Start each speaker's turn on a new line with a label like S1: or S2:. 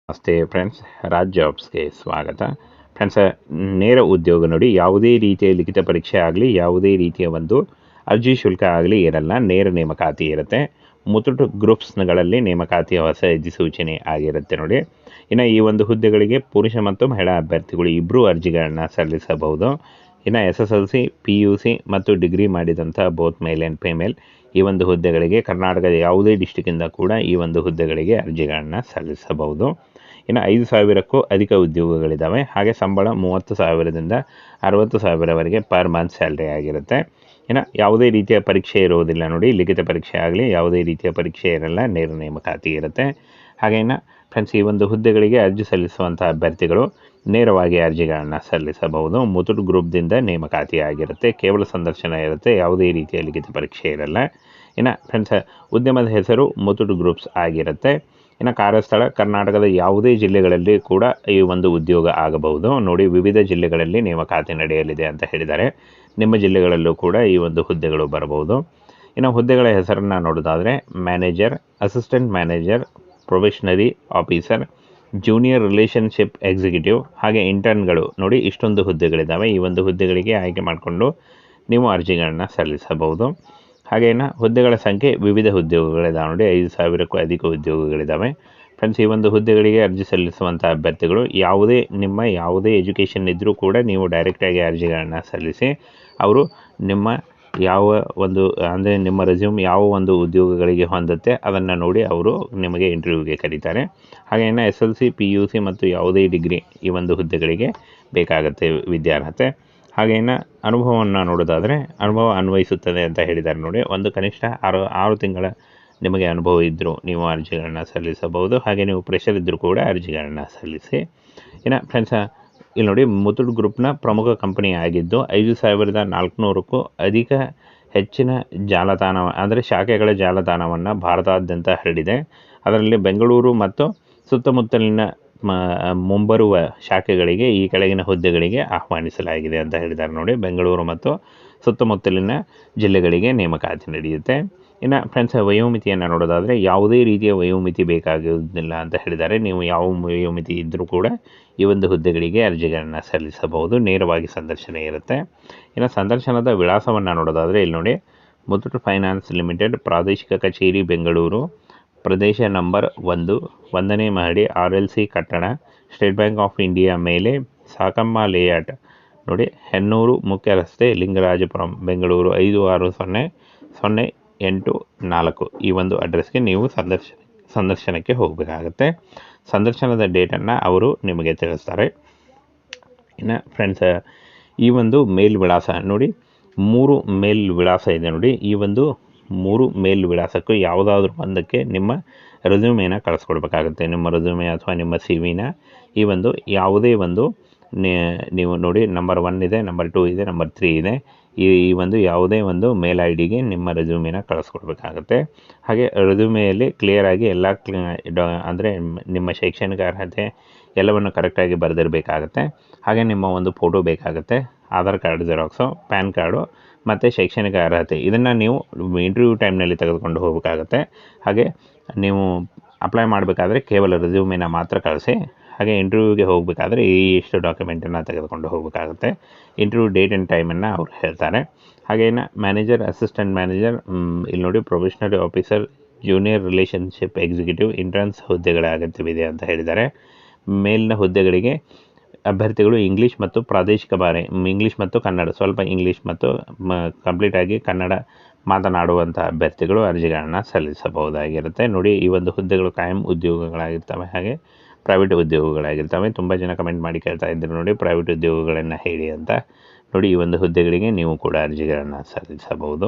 S1: ನಮಸ್ತೆ ಫ್ರೆಂಡ್ಸ್, ರಾಜ್ ಜಾಬ್ಸ್ಗೆ ಸ್ವಾಗತ. ಫ್ರೆಂಡ್ಸ್, ನೇರ ಉದ್ಯೋಗ ನೋಡಿ, ಯಾವುದೇ ರೀತಿಯ ಲಿಖಿತ ಪರೀಕ್ಷೆ ಆಗಲಿ, ಯಾವುದೇ ರೀತಿಯ ಒಂದು ಅರ್ಜಿ ಶುಲ್ಕ ಆಗಲಿ ಇರಲ್ಲ. ನೇರ ನೇಮಕಾತಿ ಇರುತ್ತೆ. ಮುತುಟ್ ಗ್ರೂಪ್ಸ್ಗಳಲ್ಲಿ ನೇಮಕಾತಿಯ ಹೊಸ ಅಧಿಸೂಚನೆ ಆಗಿರುತ್ತೆ ನೋಡಿ. ಇನ್ನು ಈ ಒಂದು ಹುದ್ದೆಗಳಿಗೆ ಪುರುಷ ಮತ್ತು ಮಹಿಳಾ ಅಭ್ಯರ್ಥಿಗಳು ಇಬ್ಬರೂ ಅರ್ಜಿಗಳನ್ನು ಸಲ್ಲಿಸಬಹುದು. ಇನ್ನು SSLC, PUC ಮತ್ತು ಡಿಗ್ರಿ ಮಾಡಿದಂಥ ಬೋತ್ ಮೇಲ್ ಆ್ಯಂಡ್ ಫಿಮೇಲ್ ಈ ಒಂದು ಹುದ್ದೆಗಳಿಗೆ ಕರ್ನಾಟಕದ ಯಾವುದೇ ಡಿಸ್ಟಿಕ್ಕಿಂದ ಕೂಡ ಈ ಒಂದು ಹುದ್ದೆಗಳಿಗೆ ಅರ್ಜಿಗಳನ್ನು ಸಲ್ಲಿಸಬಹುದು. ಇನ್ನು 5,000ಕ್ಕೂ ಅಧಿಕ ಉದ್ಯೋಗಗಳಿದ್ದಾವೆ. ಹಾಗೆ ಸಂಬಳ 30,000ದಿಂದ 60,000ವರೆಗೆ ಪರ್ ಮಂತ್ ಸ್ಯಾಲ್ರಿ ಆಗಿರುತ್ತೆ. ಇನ್ನು ಯಾವುದೇ ರೀತಿಯ ಪರೀಕ್ಷೆ ಇರುವುದಿಲ್ಲ ನೋಡಿ, ಲಿಖಿತ ಪರೀಕ್ಷೆ ಆಗಲಿ ಯಾವುದೇ ರೀತಿಯ ಪರೀಕ್ಷೆ ಇರಲ್ಲ, ನೇರ ನೇಮಕಾತಿ ಇರುತ್ತೆ. ಹಾಗೆ ಇನ್ನು ಫ್ರೆಂಡ್ಸ್, ಈ ಒಂದು ಹುದ್ದೆಗಳಿಗೆ ಅರ್ಜಿ ಸಲ್ಲಿಸುವಂಥ ಅಭ್ಯರ್ಥಿಗಳು ನೇರವಾಗಿ ಅರ್ಜಿಗಳನ್ನು ಸಲ್ಲಿಸಬಹುದು. ಮುತುಟ್ ಗ್ರೂಪ್ದಿಂದ ನೇಮಕಾತಿ ಆಗಿರುತ್ತೆ. ಕೇವಲ ಸಂದರ್ಶನ ಇರುತ್ತೆ, ಯಾವುದೇ ರೀತಿಯ ಲಿಖಿತ ಪರೀಕ್ಷೆ ಇರಲ್ಲ. ಇನ್ನು ಫ್ರೆಂಡ್ಸ್, ಉದ್ಯಮದ ಹೆಸರು ಮುತುಟ್ ಗ್ರೂಪ್ಸ್ ಆಗಿರುತ್ತೆ. ಇನ್ನು ಕಾರ್ಯಸ್ಥಳ ಕರ್ನಾಟಕದ ಯಾವುದೇ ಜಿಲ್ಲೆಗಳಲ್ಲಿ ಕೂಡ ಈ ಒಂದು ಉದ್ಯೋಗ ಆಗಬಹುದು ನೋಡಿ. ವಿವಿಧ ಜಿಲ್ಲೆಗಳಲ್ಲಿ ನೇಮಕಾತಿ ನಡೆಯಲಿದೆ ಅಂತ ಹೇಳಿದ್ದಾರೆ. ನಿಮ್ಮ ಜಿಲ್ಲೆಗಳಲ್ಲೂ ಕೂಡ ಈ ಒಂದು ಹುದ್ದೆಗಳು ಬರಬಹುದು. ಇನ್ನು ಹುದ್ದೆಗಳ ಹೆಸರನ್ನು ನೋಡೋದಾದರೆ manager, assistant manager, probationary officer, junior relationship executive, ಹಾಗೆ ಇಂಟರ್ನ್ಗಳು ನೋಡಿ. ಇಷ್ಟೊಂದು ಹುದ್ದೆಗಳಿದ್ದಾವೆ. ಈ ಒಂದು ಹುದ್ದೆಗಳಿಗೆ ಆಯ್ಕೆ ಮಾಡಿಕೊಂಡು ನೀವು ಅರ್ಜಿಗಳನ್ನು ಸಲ್ಲಿಸಬಹುದು. ಹಾಗೇನು ಹುದ್ದೆಗಳ ಸಂಖ್ಯೆ ವಿವಿಧ ಉದ್ಯೋಗಗಳಿದ್ದಾವೆ ನೋಡಿ. 5,000ಕ್ಕೂ ಅಧಿಕ ಉದ್ಯೋಗಗಳಿದ್ದಾವೆ. ಫ್ರೆಂಡ್ಸ್, ಈ ಒಂದು ಹುದ್ದೆಗಳಿಗೆ ಅರ್ಜಿ ಸಲ್ಲಿಸುವಂಥ ಅಭ್ಯರ್ಥಿಗಳು ಯಾವುದೇ ಎಜುಕೇಷನ್ ಇದ್ದರೂ ಕೂಡ ನೀವು ಡೈರೆಕ್ಟಾಗಿ ಅರ್ಜಿಗಳನ್ನು ಸಲ್ಲಿಸಿ. ಅವರು ನಿಮ್ಮ ನಿಮ್ಮ ರೆಸ್ಯೂಮ್ ಯಾವ ಒಂದು ಉದ್ಯೋಗಗಳಿಗೆ ಹೊಂದುತ್ತೆ ಅದನ್ನು ನೋಡಿ ಅವರು ನಿಮಗೆ ಇಂಟರ್ವ್ಯೂಗೆ ಕರೀತಾರೆ. ಹಾಗೇನು SLC, PUC ಮತ್ತು ಯಾವುದೇ ಡಿಗ್ರಿ ಈ ಒಂದು ಹುದ್ದೆಗಳಿಗೆ ಬೇಕಾಗುತ್ತೆ ವಿದ್ಯಾರ್ಹತೆ. ಹಾಗೇನು ಅನುಭವವನ್ನು ನೋಡೋದಾದರೆ ಅನುಭವ ಅನ್ವಯಿಸುತ್ತದೆ ಅಂತ ಹೇಳಿದ್ದಾರೆ ನೋಡಿ. ಒಂದು ಕನಿಷ್ಠ 6 ತಿಂಗಳ ನಿಮಗೆ ಅನುಭವ ಇದ್ದರೂ ನೀವು ಅರ್ಜಿಗಳನ್ನು ಸಲ್ಲಿಸಬಹುದು. ಹಾಗೆ ನೀವು ಪ್ರೆಷರ್ ಇದ್ದರೂ ಕೂಡ ಅರ್ಜಿಗಳನ್ನು ಸಲ್ಲಿಸಿ. ಇನ್ನು ಫ್ರೆಂಡ್ಸ್, ಇಲ್ಲಿ ನೋಡಿ, ಮುತುಟ್ ಗ್ರೂಪ್ನ ಪ್ರಮುಖ ಕಂಪನಿ ಆಗಿದ್ದು 5,400ಕ್ಕೂ ಅಧಿಕ ಹೆಚ್ಚಿನ ಜಾಲತಾಣ ಅಂದರೆ ಶಾಖೆಗಳ ಜಾಲತಾಣವನ್ನು ಭಾರತಾದ್ಯಂತ ಹರಡಿದೆ. ಅದರಲ್ಲಿ ಬೆಂಗಳೂರು ಮತ್ತು ಸುತ್ತಮುತ್ತಲಿನ ಮುಂಬರುವ ಶಾಖೆಗಳಿಗೆ ಈ ಕೆಳಗಿನ ಹುದ್ದೆಗಳಿಗೆ ಆಹ್ವಾನಿಸಲಾಗಿದೆ ಅಂತ ಹೇಳಿದ್ದಾರೆ ನೋಡಿ. ಬೆಂಗಳೂರು ಮತ್ತು ಸುತ್ತಮುತ್ತಲಿನ ಜಿಲ್ಲೆಗಳಿಗೆ ನೇಮಕಾತಿ ನಡೆಯುತ್ತೆ. ಇನ್ನು ಫ್ರೆಂಡ್ಸ್, ವಯೋಮಿತಿಯನ್ನು ನೋಡೋದಾದರೆ ಯಾವುದೇ ರೀತಿಯ ವಯೋಮಿತಿ ಬೇಕಾಗುವುದಿಲ್ಲ ಅಂತ ಹೇಳಿದ್ದಾರೆ. ನೀವು ಯಾವ ವಯೋಮಿತಿ ಇದ್ದರೂ ಕೂಡ ಈ ಒಂದು ಹುದ್ದೆಗಳಿಗೆ ಅರ್ಜಿಗಳನ್ನು ಸಲ್ಲಿಸಬಹುದು. ನೇರವಾಗಿ ಸಂದರ್ಶನ ಇರುತ್ತೆ. ಇನ್ನು ಸಂದರ್ಶನದ ವಿಳಾಸವನ್ನು ನೋಡೋದಾದರೆ ಇಲ್ಲಿ ನೋಡಿ, ಮುತುಟ್ ಫೈನಾನ್ಸ್ ಲಿಮಿಟೆಡ್, ಪ್ರಾದೇಶಿಕ ಕಚೇರಿ ಬೆಂಗಳೂರು, ಪ್ರದೇಶ ನಂಬರ್ 1, 1ನೇ ಮಹಡಿ, RLC ಕಟ್ಟಡ, ಸ್ಟೇಟ್ ಬ್ಯಾಂಕ್ ಆಫ್ ಇಂಡಿಯಾ ಮೇಲೆ, ಸಾಕಮ್ಮ ಲೇಔಟ್ ನೋಡಿ, ಹೆನ್ನೂರು ಮುಖ್ಯ ರಸ್ತೆ, ಲಿಂಗರಾಜಪುರಂ, ಬೆಂಗಳೂರು 560084 ಈ ಒಂದು ಅಡ್ರೆಸ್ಗೆ ನೀವು ಸಂದರ್ಶನಕ್ಕೆ ಹೋಗಬೇಕಾಗತ್ತೆ. ಸಂದರ್ಶನದ ಡೇಟನ್ನು ಅವರು ನಿಮಗೆ ತಿಳಿಸ್ತಾರೆ. ಇನ್ನು ಫ್ರೆಂಡ್ಸ್, ಈ ಒಂದು ಮೇಲ್ ವಿಳಾಸ ನೋಡಿ, 3 ಮೇಲ್ ವಿಳಾಸ ಇದೆ ನೋಡಿ. ಈ ಒಂದು 3 ಮೇಲ್ ವಿಳಾಸಕ್ಕೂ ಯಾವುದಾದ್ರೂ ಒಂದಕ್ಕೆ ನಿಮ್ಮ ರೆಸ್ಯೂಮೇನ ಕಳಿಸ್ಕೊಡ್ಬೇಕಾಗುತ್ತೆ. ನಿಮ್ಮ ರೆಸ್ಯೂಮೆ ಅಥವಾ ನಿಮ್ಮ CVನ ಈ ಒಂದು ಯಾವುದೇ ಒಂದು ನೀವು ನೋಡಿ, ನಂಬರ್ 1 ಇದೆ, ನಂಬರ್ 2 ಇದೆ, ನಂಬರ್ 3 ಇದೆ. ಈ ಒಂದು ಯಾವುದೇ ಒಂದು ಮೇಲ್ IDಗೆ ನಿಮ್ಮ ರೆಸ್ಯೂಮೇನ ಕಳಿಸ್ಕೊಡ್ಬೇಕಾಗುತ್ತೆ. ಹಾಗೆ ರೆಸ್ಯೂಮೆಯಲ್ಲಿ ಕ್ಲಿಯರಾಗಿ ಎಲ್ಲ ಅಂದರೆ ನಿಮ್ಮ ಶೈಕ್ಷಣಿಕ ಅರ್ಹತೆ ಎಲ್ಲವನ್ನು ಕರೆಕ್ಟಾಗಿ ಬರೆದಿರಬೇಕಾಗತ್ತೆ. ಹಾಗೆ ನಿಮ್ಮ ಒಂದು ಫೋಟೋ ಬೇಕಾಗುತ್ತೆ, Aadhaar card xerox, PAN card ಮತ್ತು ಶೈಕ್ಷಣಿಕ ಅರ್ಹತೆ. ಇದನ್ನು ನೀವು ಇಂಟರ್ವ್ಯೂ ಟೈಮ್ನಲ್ಲಿ ತೆಗೆದುಕೊಂಡು ಹೋಗಬೇಕಾಗತ್ತೆ. ಹಾಗೆ ನೀವು ಅಪ್ಲೈ ಮಾಡಬೇಕಾದ್ರೆ ಕೇವಲ ರೆಸ್ಯೂಮೇನ ಮಾತ್ರ ಕಳಿಸಿ. ಹಾಗೆ ಇಂಟರ್ವ್ಯೂಗೆ ಹೋಗಬೇಕಾದ್ರೆ ಇಷ್ಟು ಡಾಕ್ಯುಮೆಂಟನ್ನು ತೆಗೆದುಕೊಂಡು ಹೋಗಬೇಕಾಗುತ್ತೆ. ಇಂಟರ್ವ್ಯೂ ಡೇಟ್ ಆ್ಯಂಡ್ ಟೈಮನ್ನು ಅವ್ರು ಹೇಳ್ತಾರೆ. ಹಾಗೇನು ಮ್ಯಾನೇಜರ್, ಅಸಿಸ್ಟೆಂಟ್ ಮ್ಯಾನೇಜರ್, ಇಲ್ಲಿ ನೋಡಿ, probationary officer, junior relationship executive, interns ಹುದ್ದೆಗಳ ಅಗತ್ಯವಿದೆ ಅಂತ ಹೇಳಿದ್ದಾರೆ. ಮೇಲಿನ ಹುದ್ದೆಗಳಿಗೆ ಅಭ್ಯರ್ಥಿಗಳು ಇಂಗ್ಲೀಷ್ ಮತ್ತು ಪ್ರಾದೇಶಿಕ ಇಂಗ್ಲೀಷ್ ಮತ್ತು ಕನ್ನಡ, ಸ್ವಲ್ಪ ಇಂಗ್ಲೀಷ್ ಮತ್ತು ಕಂಪ್ಲೀಟಾಗಿ ಕನ್ನಡ ಮಾತನಾಡುವಂಥ ಅಭ್ಯರ್ಥಿಗಳು ಅರ್ಜಿಗಳನ್ನು ಸಲ್ಲಿಸಬಹುದಾಗಿರುತ್ತೆ ನೋಡಿ. ಈ ಒಂದು ಹುದ್ದೆಗಳು ಕಾಯಂ ಉದ್ಯೋಗಗಳಾಗಿರ್ತವೆ, ಹಾಗೆ ಪ್ರೈವೇಟ್ ಉದ್ಯೋಗಗಳಾಗಿರ್ತವೆ. ತುಂಬ ಜನ ಕಮೆಂಟ್ ಮಾಡಿ ಕೇಳ್ತಾ ಇದ್ರು ನೋಡಿ, ಪ್ರೈವೇಟ್ ಉದ್ಯೋಗಗಳನ್ನು ಹೇಳಿ ಅಂತ ನೋಡಿ. ಈ ಒಂದು ಹುದ್ದೆಗಳಿಗೆ ನೀವು ಕೂಡ ಅರ್ಜಿಗಳನ್ನು ಸಲ್ಲಿಸಬಹುದು.